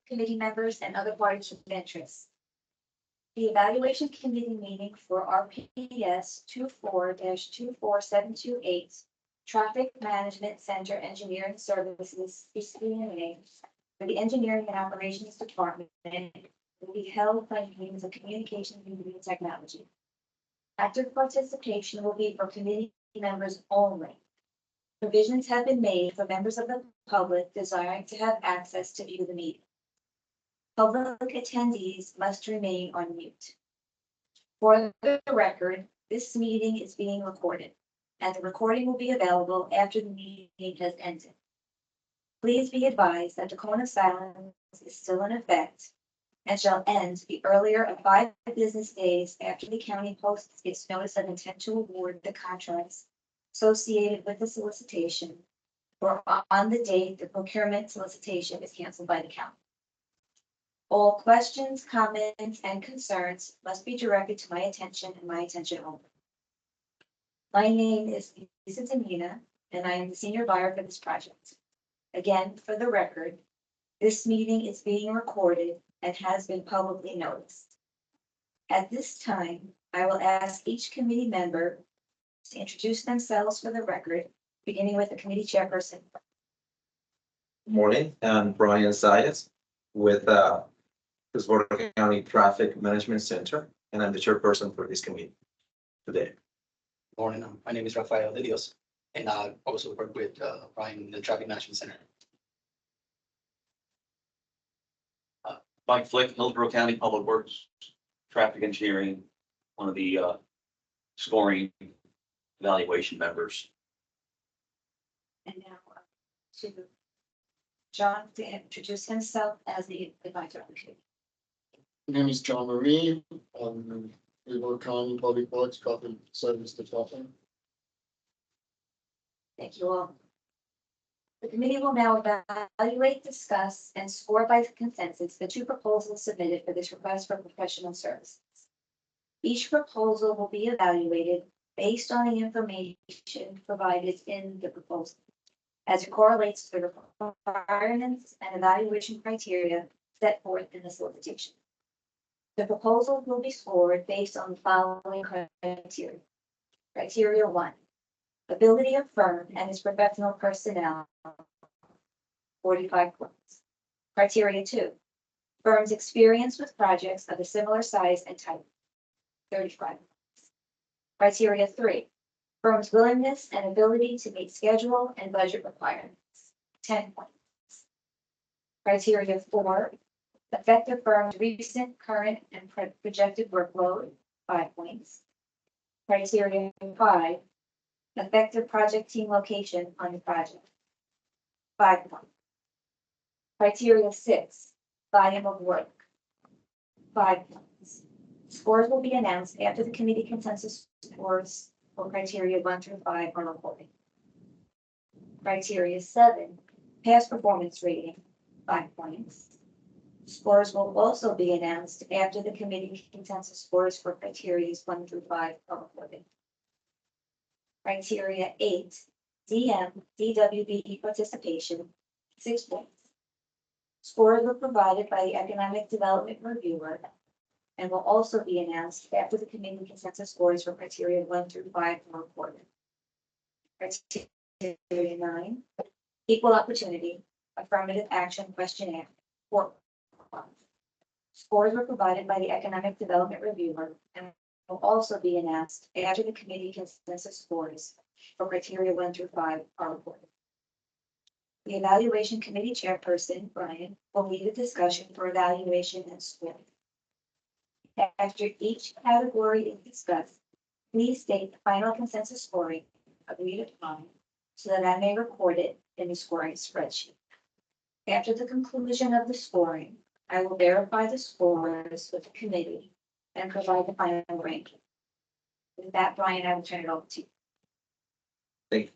committee members and other parties of interest. The evaluation committee meeting for RPS 24-24728, Traffic Management Center Engineering Services, CCNA, for the Engineering and Operations Department will be held by means of communication and media technology. Active participation will be for committee members only. Provisions have been made for members of the public desiring to have access to view the meeting. Public attendees must remain on mute. For the record, this meeting is being recorded, and the recording will be available after the meeting has ended. Please be advised that the cone of silence is still in effect and shall end the earlier of 5 business days after the county posts its notice of intent to award the contracts associated with the solicitation, or on the date the procurement solicitation is canceled by the county. All questions, comments, and concerns must be directed to my attention and my attention only. My name is Lisa Demina, and I am the senior buyer for this project. Again, for the record, this meeting is being recorded and has been publicly noticed. At this time, I will ask each committee member to introduce themselves for the record, beginning with the committee chairperson. Good morning, I'm Brian Zayas with Hillsborough County Traffic Management Center, and I'm the chairperson for this committee today. Good morning, my name is Rafael de Dios, and I also work with Brian in the Traffic Management Center. Mike Flick, Hillsborough County Public Works, Traffic Engineering, one of the scoring evaluation members. And now to John to introduce himself as the advisor of the committee. My name is John Marie. Hillsborough County Public Works Traffic Service Department. Thank you all. The committee will now evaluate, discuss, and score by consensus the 2 proposals submitted for this request for professional services. Each proposal will be evaluated based on the information provided in the proposal, as it correlates to the requirements and evaluation criteria set forth in the solicitation. The proposal will be scored based on the following criteria. Criteria 1, ability of firm and its professional personnel, 45 points. Criteria 2, firm's experience with projects of a similar size and type, 35 points. Criteria 3, firm's willingness and ability to meet schedule and budget requirements, 10 points. Criteria 4, effective firm's recent, current, and projected workload, 5 points. Criteria 5, effective project team location on the project, 5 points. Criteria 6, volume of work, 5 points. Scores will be announced after the committee consensus scores for criteria 1 through 5 are reported. Criteria 7, past performance rating, 5 points. Scores will also be announced after the committee consensus scores for criteria 1 through 5 are reported. Criteria 8, DM, DWBE participation, 6 points. Scores were provided by the Economic Development Reviewer and will also be announced after the committee consensus scores for criteria 1 through 5 are reported. Criteria 9, equal opportunity, affirmative action questionnaire, 4 points. Scores were provided by the Economic Development Reviewer and will also be announced after the committee consensus scores for criteria 1 through 5 are reported. The evaluation committee chairperson, Brian, will lead a discussion for evaluation and scoring. After each category is discussed, please state the final consensus scoring agreed upon so that I may record it in the scoring spreadsheet. After the conclusion of the scoring, I will verify the scores with the committee and provide the final ranking. With that, Brian, I will turn it over to you. Thank you.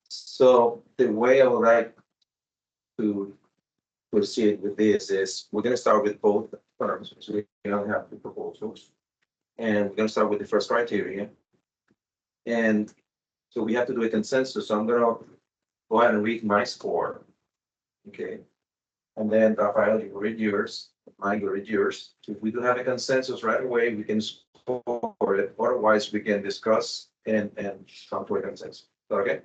So the way I would like to proceed with this is we're going to start with both firms. So we don't have the proposals. And we're going to start with the first criteria. And so we have to do a consensus. So I'm going to go ahead and read my score. Okay. And then Rafael, you read yours, Mike, you read yours. If we do have a consensus right away, we can score it. Otherwise, we can discuss and come to a consensus. Okay?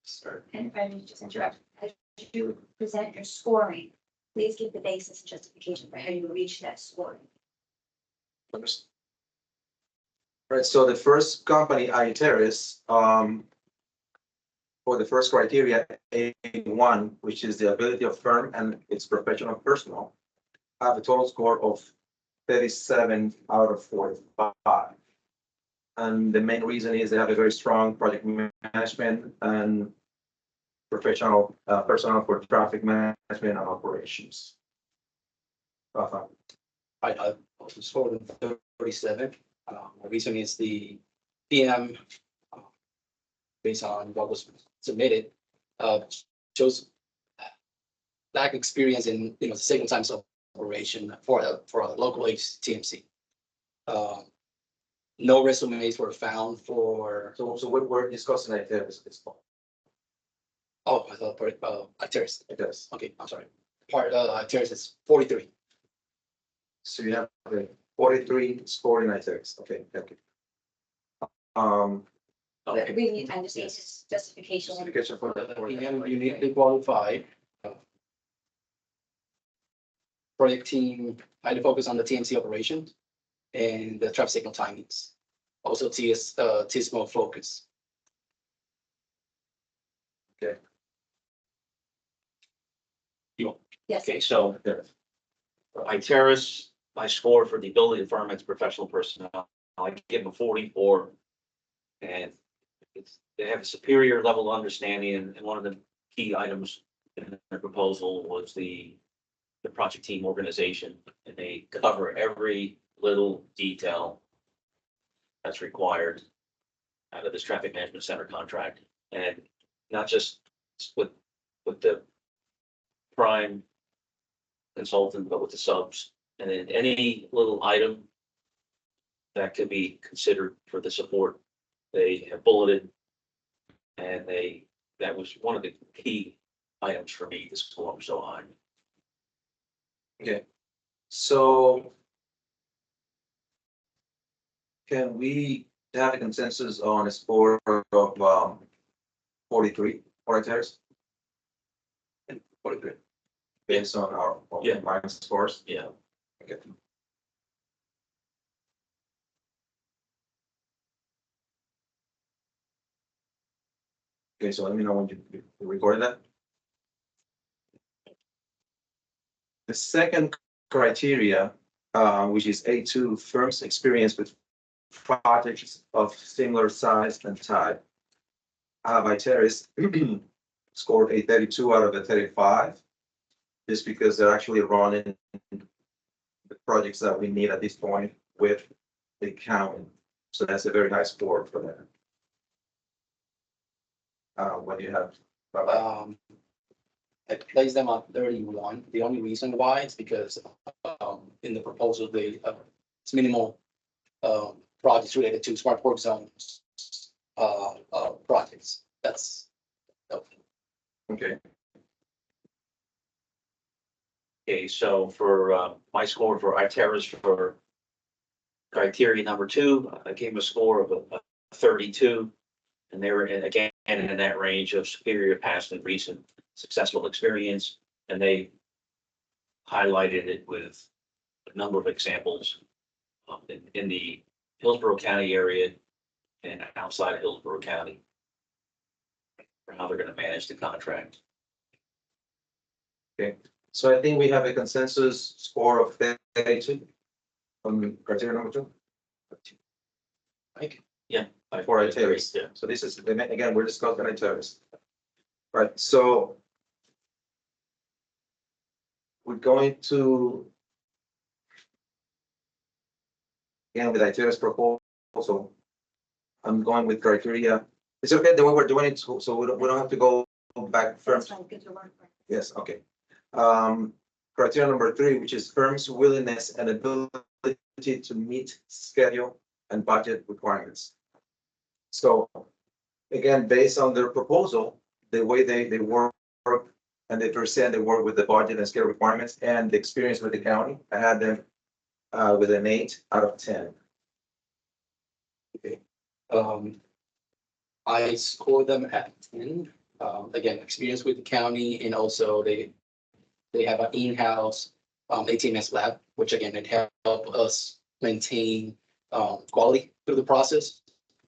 Start. And if I may just interrupt, as you present your scoring, please give the basis and justification for how you reach that scoring. Right, so the first company, Iteris, for the first criteria, A1, which is the ability of firm and its professional personnel, have a total score of 37 out of 45. And the main reason is they have a very strong project management and professional personnel for traffic management and operations. Rafa. I also scored in 37. The reason is the PM, based on what was submitted, shows lack of experience in, signal times of operation for a local HTMC. No resumes were found for. So what we're discussing Iteris is for. Oh, I thought Iteris. Iteris. Okay, I'm sorry. Iteris is 43. So you have the 43 score in Iteris. Okay, thank you. Okay. We need to understand this justification. Justification for The the PM uniquely qualified. Project team highly focused on the TMC operations and the traffic signal timings. Also TSMO focus. Yes, Okay, so Iteris, my score for the ability to firm its professional personnel, I give them a 44. And they have a superior level of understanding, and one of the key items in their proposal was the project team organization, and they cover every little detail that's required out of this traffic management center contract, and not just with the prime consultant, but with the subs, and then any little item that could be considered for the support, they have bulleted, and that was one of the key items for me to score so high. Okay, so can we have a consensus on a score of 43 for Iteris? 43. Based on our Yeah. combined scores? Yeah. Okay. Okay, so let me know when you recorded that. The second criteria, which is A2, firms experience with projects of similar size and type. Iteris scored a 32 out of a 35, just because they're actually running the projects that we need at this point with the county. So that's a very high score for them. What do you have? I placed them on 31. The only reason why is because in the proposal, it's minimal projects related to smart work zones projects. That's Okay, Okay, so for my score for Iteris for criteria number 2, I gave them a score of a 32. And they were again in that range of superior past and recent successful experience. And they highlighted it with a number of examples in the Hillsborough County area and outside of Hillsborough County for how they're going to manage the contract. so I think we have a consensus score of 32 on criteria number 2. For Iteris. Yeah. So this is, again, we're discussing Iteris. Right, so we're going to, again, with Iteris proposal, I'm going with criteria. It's okay the way we're doing it, so we don't have to go back that's first. fine, good to work. Yes, okay. Criteria number 3, which is firm's willingness and ability to meet schedule and budget requirements. So again, based on their proposal, the way they work and they present the work with the budget and scale requirements and the experience with the county. I had them with an 8 out of 10. I score them at 10. Again, experience with the county, and also they have an in-house ATMS lab, which again, it help us maintain quality through the process.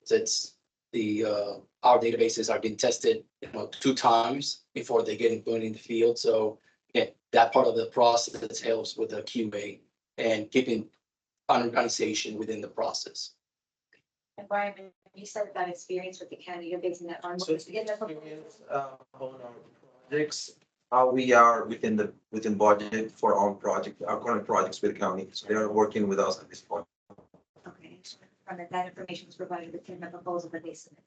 Since our databases are being tested 2 times before they get put in the field. So yeah, that part of the process helps with the QA and keeping organization within the process. And Brian, when you said that experience with the county, you're basing that on. So what was in the proposal? On our projects, we are within budget for our project, our current projects with the county. So they are working with us at this point. Okay, from that information was provided within the proposal that they submitted.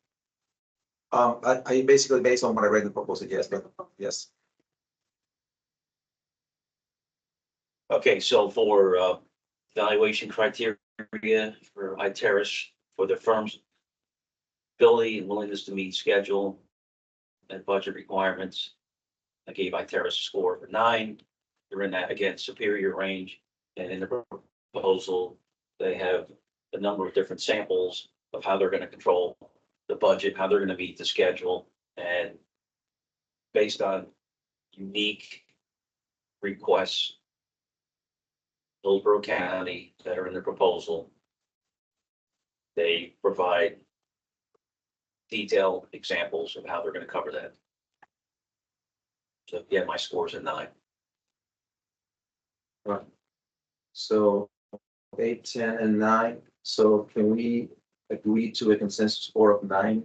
I basically based on what I read in the proposal, yes, but yes. Okay, so for evaluation criteria for Iteris, for the firm's ability and willingness to meet schedule and budget requirements, I gave Iteris a score of 9. They're in that, again, superior range. And in the proposal, they have a number of different samples of how they're going to control the budget, how they're going to meet the schedule, and based on unique requests, Hillsborough County that are in the proposal, they provide detailed examples of how they're going to cover that. So yeah, my score's a 9. Right. So 8, 10, and 9. So can we agree to a consensus score of 9?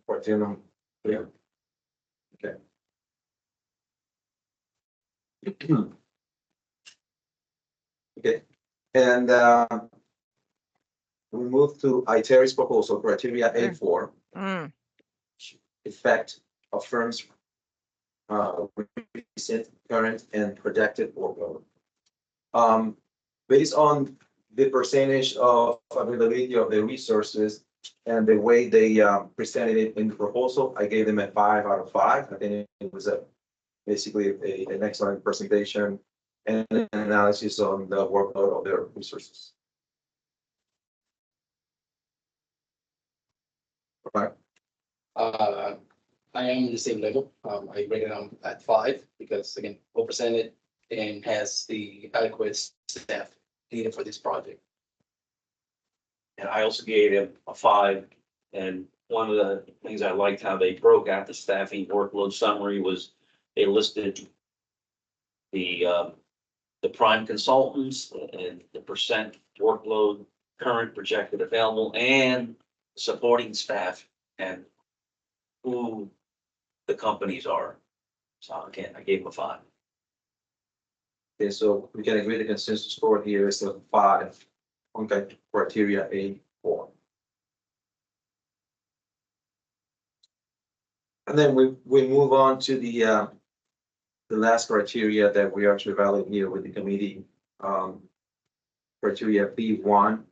For Tim? Yeah. Okay. Okay, and we move to Iteris proposal criteria A4. Effect of firms recent, current, and projected workload. Based on the percentage of availability of the resources and the way they presented it in the proposal, I gave them a 5 out of 5. I think it was basically an excellent presentation and an analysis on the workload of their resources. Okay. I am in the same level. I rate it on at 5 because again, well presented and has the adequate staff needed for this project. And I also gave him a 5. And one of the things I liked how they broke out the staffing workload summary was they listed the prime consultants and the percent workload current projected available and supporting staff and who the companies are. So again, I gave him a 5. Okay, so we can agree the consensus score here is a 5 on that criteria A4. And then we move on to the last criteria that we are to evaluate here with the committee. Criteria B1,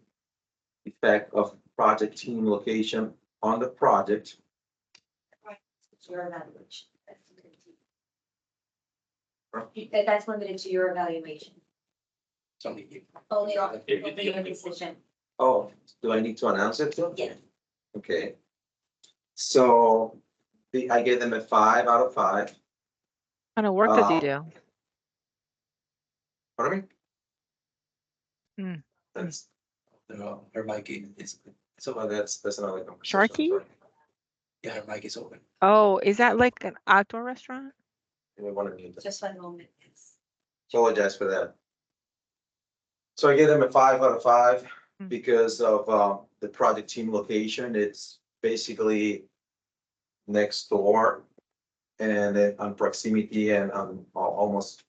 effect of project team location on the project. It's your evaluation. That's limited to your evaluation. It's only you. Only on If you're the only your only one. decision. Oh, do I need to announce it too? Yeah. Okay. So I gave them a 5 out of 5. What kind of work does he do? Pardon me? Hmm. That's, Her mic is, that's another conversation. Sharky? Sorry. yeah, her mic is open. Oh, is that like an outdoor restaurant? We want to mute that. Just 1 moment. Yes. Apologize for that. So I gave them a 5 out of 5 Hmm. because of the project team location. It's basically next door and then on proximity and on almost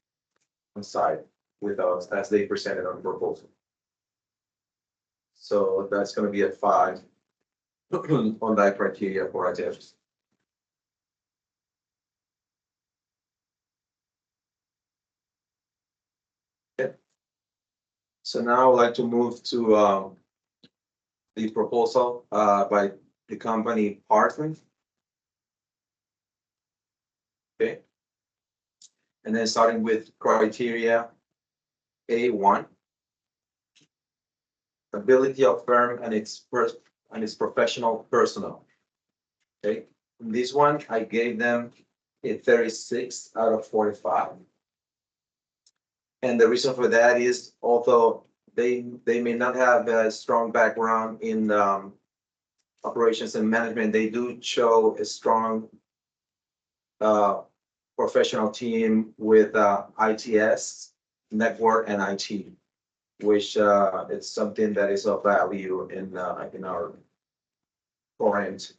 on site with us as they presented on the proposal. So that's going to be a 5 on that criteria for items. So now I would like to move to the proposal by the company Partisan. Okay, And then starting with criteria A1. Ability of firm and its professional personnel. Okay, in this one, I gave them a 36 out of 45. And the reason for that is, although they may not have a strong background in operations and management, they do show a strong professional team with ITS, network, and IT, which is something that is of value in our current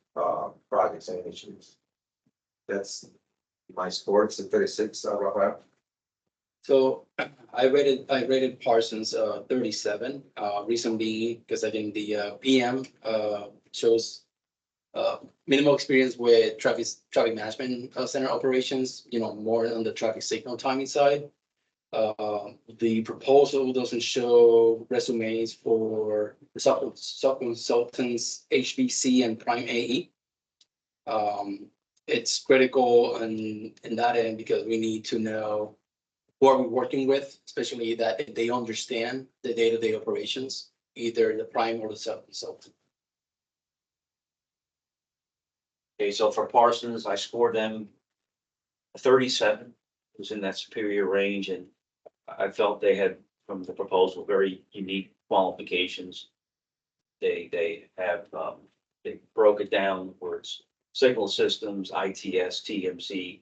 projects and initiatives. That's my score. It's a 36 out of 5. So I rated Parsons 37. Reason being because I think the PM shows minimal experience with traffic management center operations. More on the traffic signal timing side. The proposal doesn't show resumes for the sub-consultants HBC and Prime AE. It's critical in that end because we need to know who are we working with, especially that if they understand the day-to-day operations, either the prime or the sub-consultant. Okay, so for Parsons, I scored them a 37. It was in that superior range, and I felt they had, from the proposal, very unique qualifications. They have, they broke it down where it's signal systems, ITS, TMC,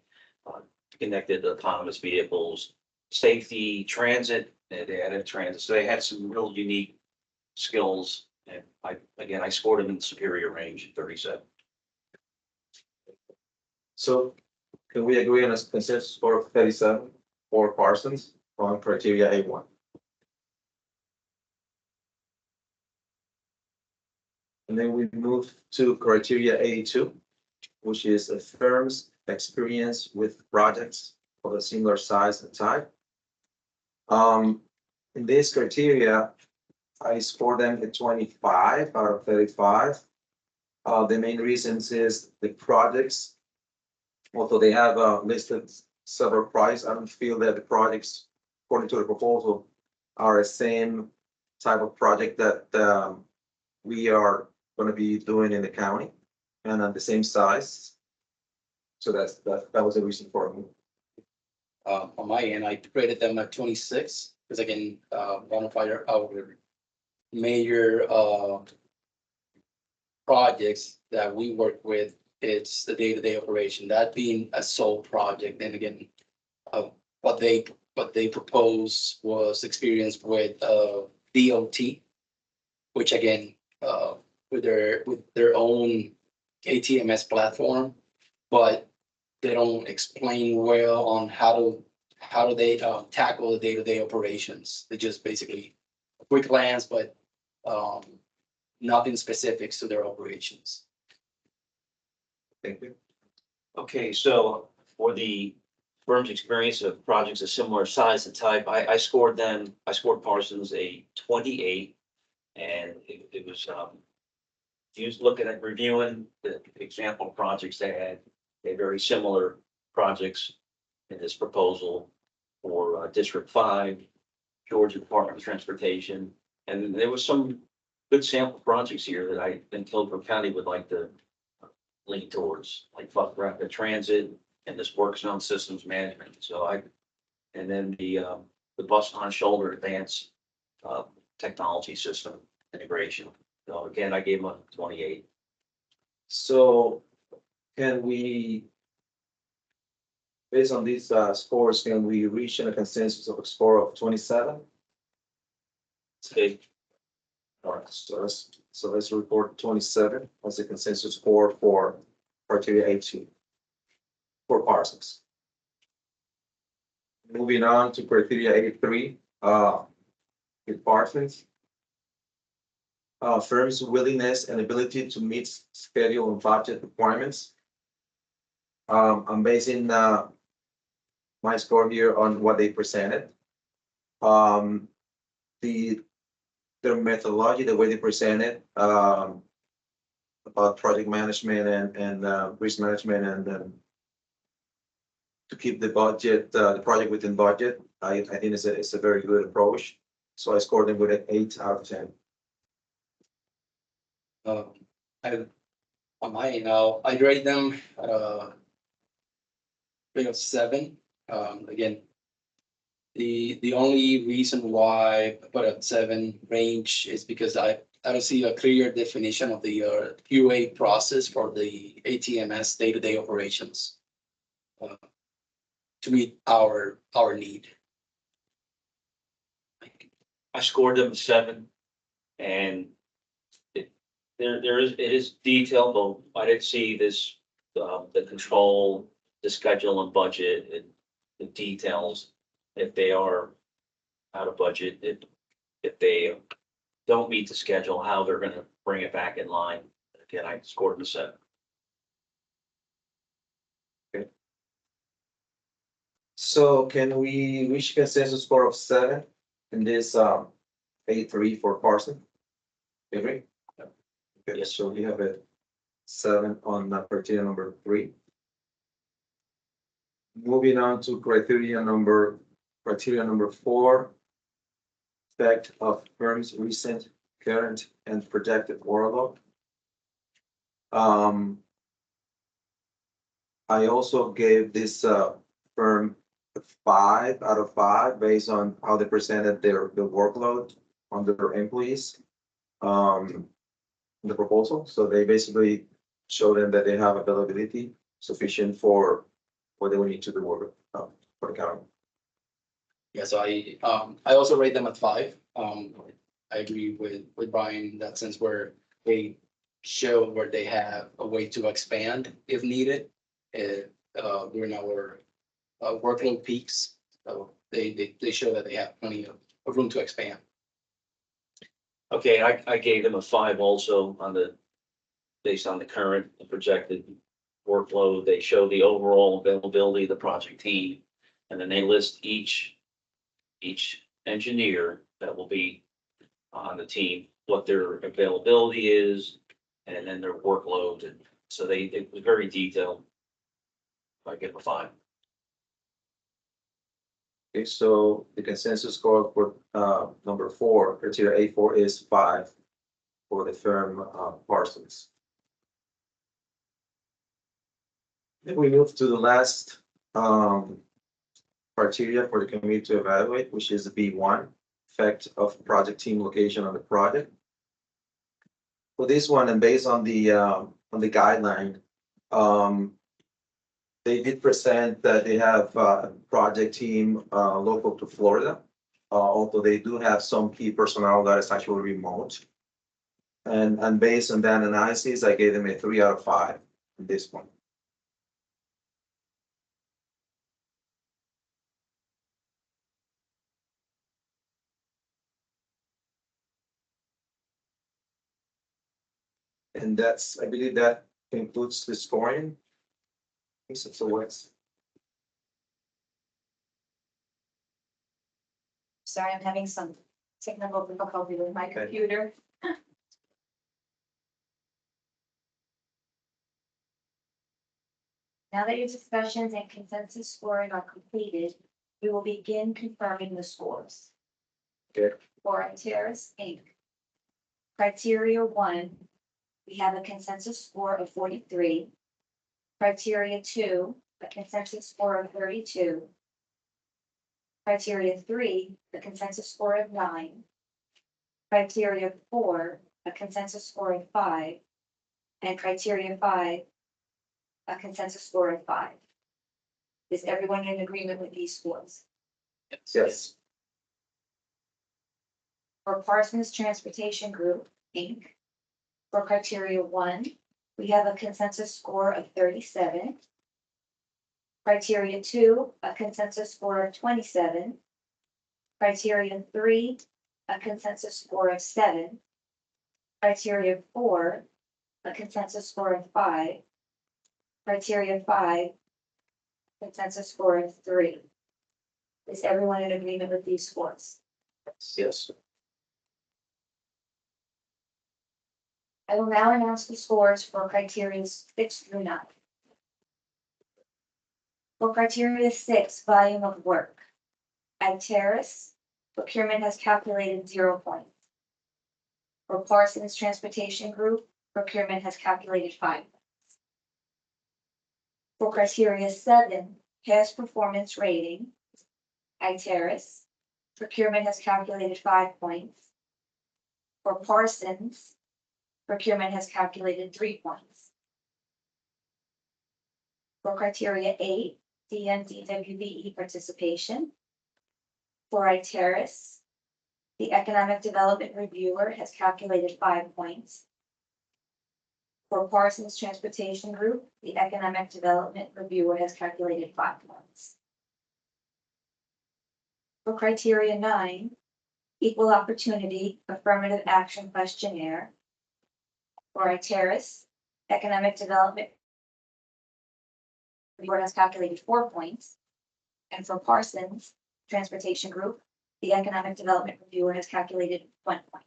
connected autonomous vehicles, safety, transit, and they added transit. So they had some real unique skills. And I scored them in the superior range, 37. So can we agree on a consensus score of 37 for Parsons on criteria A1? And then we move to criteria A2, which is a firm's experience with projects of a similar size and type. In this criteria, I scored them at 25 out of 35. The main reasons is the projects, although they have listed several projects, I don't feel that the projects, according to the proposal, are the same type of project that we are going to be doing in the county and at the same size. So that was the reason for me. On my end, I rated them at 26 because again, one of our major projects that we work with, it's the day-to-day operation, that being a sole project. And again, what they proposed was experience with DOT, which again, with their own ATMS platform, but they don't explain well on how do they tackle the day-to-day operations. They just basically a quick glance, but nothing specifics to their operations. Thank you. Okay, so for the firm's experience of projects of similar size and type, I scored Parsons a 28. And it was, looking at reviewing the example projects they had very similar projects in this proposal for District 5, Georgia Department of Transportation. And there was some good sample projects here that I think Hillsborough County would like to lean towards, like rapid transit and this work zone systems management. And then the bus on shoulder advanced technology system integration. So again, I gave them a 28. So can we, based on these scores, can we reach a consensus of a score of 27? Okay. All right, so let's report 27 as a consensus score for criteria A2 for Parsons. Moving on to criteria A3 with Parsons. Firm's willingness and ability to meet schedule and budget requirements. I'm basing my score here on what they presented. Their methodology, the way they presented about project management and risk management and to keep the budget, the project within budget. I think it's a very good approach. So I scored them with an 8 out of 10. I, on my now, I'd rate them, rate of 7. Again, the only reason why I put a 7 range is because I don't see a clear definition of the QA process for the ATMS day-to-day operations to meet our need. I scored them a 7. And it is detailed, but I didn't see this, the control, the schedule and budget and the details. If they are out of budget, if they don't meet the schedule, how they're gonna bring it back in line. Again, I scored them a 7. So can we reach consensus score of 7 in this A3 for Parson? Agree? Okay, Yes. so we have a 7 on criteria number 3. Moving on to criteria number 4. Effect of firm's recent, current, and projected workload. I also gave this firm a 5 out of 5 based on how they presented their workload on their employees. The proposal, so they basically show them that they have availability sufficient for what they will need to do work for the county. Yeah, so I also rate them at 5. I agree with Brian in that sense where they show where they have a way to expand if needed. During our workload peaks, so they show that they have plenty of room to expand. Okay, I gave them a 5 also on based on the current and projected workload. They show the overall availability of the project team. And then they list each engineer that will be on the team, what their availability is, and then their workload. And so it was very detailed. I give them a 5. Okay, so the consensus score for number 4, criteria A4 is 5 for the firm Parsons. Then we move to the last criteria for the committee to evaluate, which is B1, effect of project team location on the project. For this one, and based on the guideline, they did present that they have a project team local to Florida, although they do have some key personnel that is actually remote. And based on that analysis, I gave them a 3 out of 5 in this one. And I believe that concludes the scoring. So what's Sorry, I'm having some technical difficulty with my computer. Now that your discussions and consensus scoring are completed, we will begin confirming the scores. Okay. For Arteris Inc. Criteria 1, we have a consensus score of 43. Criteria 2, a consensus score of 32. Criteria 3, a consensus score of 9. Criteria 4, a consensus score of 5. And criteria 5, a consensus score of 5. Is everyone in agreement with these scores? yes. For Parsons Transportation Group, Inc. For criteria 1, we have a consensus score of 37. Criteria 2, a consensus score of 27. Criteria 3, a consensus score of 7. Criteria 4, a consensus score of 5. Criteria 5, consensus score of 3. Is everyone in agreement with these scores? Yes. I will now announce the scores for criteria 6 through 9. For criteria 6, volume of work. At Terrace, procurement has calculated 0 points. For Parsons Transportation Group, procurement has calculated 5 points. For criteria 7, past performance rating. At Terrace, procurement has calculated 5 points. For Parsons, procurement has calculated 3 points. For criteria 8, DMDWBE participation. For Iteris, the economic development reviewer has calculated 5 points. For Parsons Transportation Group, the economic development reviewer has calculated 5 points. For criteria 9, equal opportunity affirmative action questionnaire. For Iteris, economic development reviewer has calculated 4 points. And for Parsons Transportation Group, the economic development reviewer has calculated 1 point.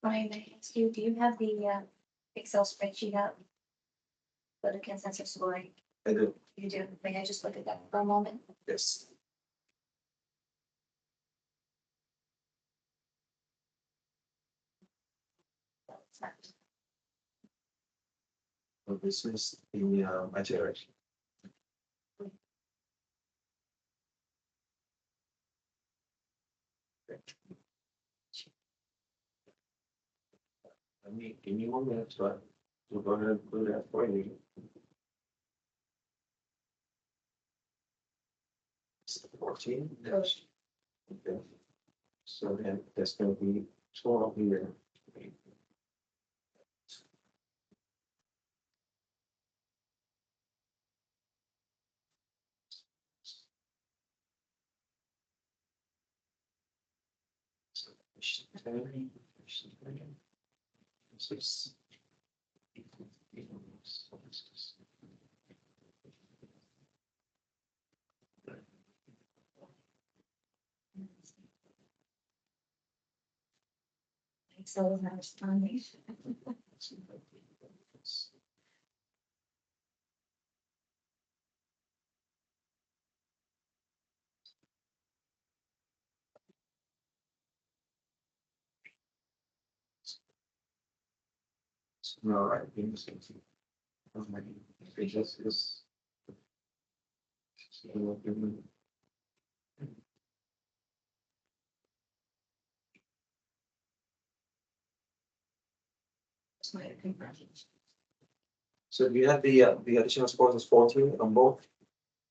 Brian, may I ask you, do you have the Excel spreadsheet up for the consensus scoring? I do, You do. May I just look at that for a moment? yes. So this is the itinerary. Give me 1 minute, but we're gonna do that for you. It's 14. Yes. Okay. So then that's gonna be 12 here. Six. Excel is not responding. All right. It just is. So do you have the additional scores is 14 on both?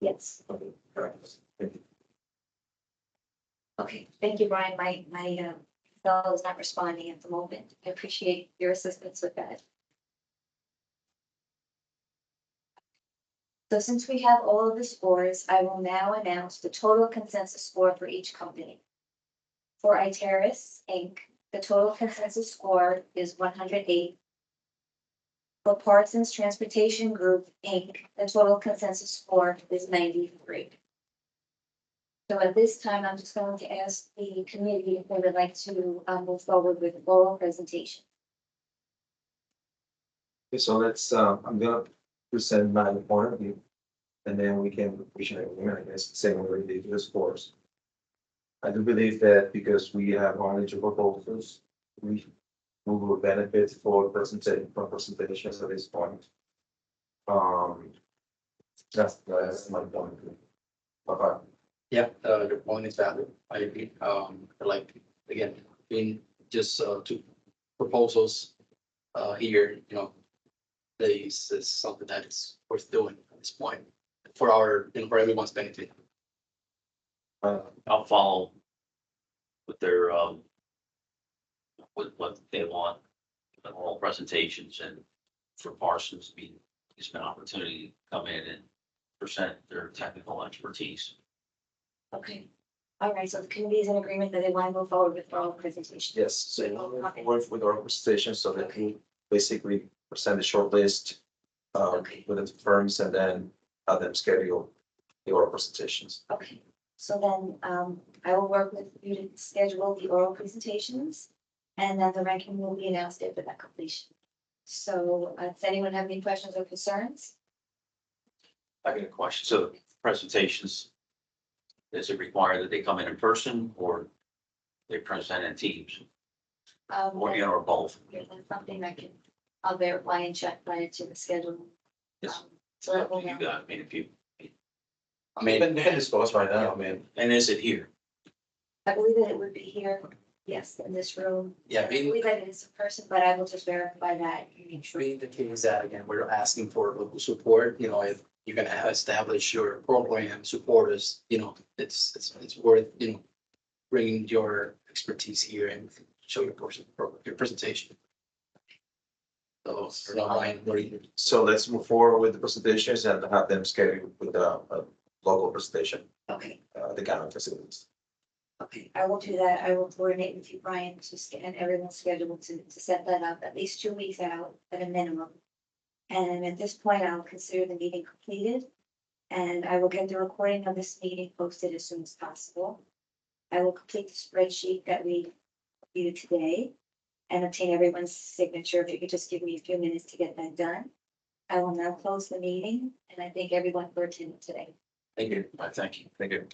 Yes. Okay, all right. Thank you. Okay, thank you, Brian. My Excel is not responding at the moment. I appreciate your assistance with that. So since we have all of the scores, I will now announce the total consensus score for each company. For Iteris Inc., the total consensus score is 108. For Parsons Transportation Group Inc., the total consensus score is 93. So at this time, I'm just going to ask the committee if they would like to move forward with oral presentation. Okay, so let's, I'm gonna present my point of view. And then we should, I guess, say what we do the scores. I do believe that because we have only 2 proposals, we will benefit for presentations at this point. That's my point of view. Okay. Yeah, the point is valid. I agree. Like, again, in just 2 proposals here, you know, this is something that is worth doing at this point for our, you know, for everyone's benefit. I'll follow with their, with what they want, the oral presentations, and for Parsons, it's been an opportunity to come in and present their technical expertise. Okay. All right, so the committee is in agreement that they want to move forward with oral presentation. Yes, so work with our presentation so that we basically present a short list Okay. with the firms and then have them schedule the oral presentations. Okay, so then I will work with you to schedule the oral presentations. And then the ranking will be announced after that completion. So, does anyone have any questions or concerns? I got a question. So presentations, does it require that they come in person or they present in teams or, you know, or both? That's something I'll verify and check prior to the schedule. Yes. So that will You know. got, I mean, if you, I mean, We can discuss right now, I mean, and is it here? I believe that it would be here, yes, in this room. Yeah, And I believe that it is in person, but I will just verify that and make sure. being the case that, again, we're asking for local support, you know, if you're gonna establish your program supporters, you know, it's worth, you know, bringing your expertise here and show your your presentation. So, Ryan, what do you? so let's move forward with the presentations and have them scheduled with a local presentation, Okay, the county facilities. okay, I will do that. I will coordinate with you, Brian, to and everyone's scheduled to set that up at least 2 weeks out at a minimum. And at this point, I'll consider the meeting completed. And I will get the recording of this meeting posted as soon as possible. I will complete the spreadsheet that we viewed today and obtain everyone's signature. If you could just give me a few minutes to get that done. I will now close the meeting and I thank everyone for attending today. Thank you. Thank you. Thank you.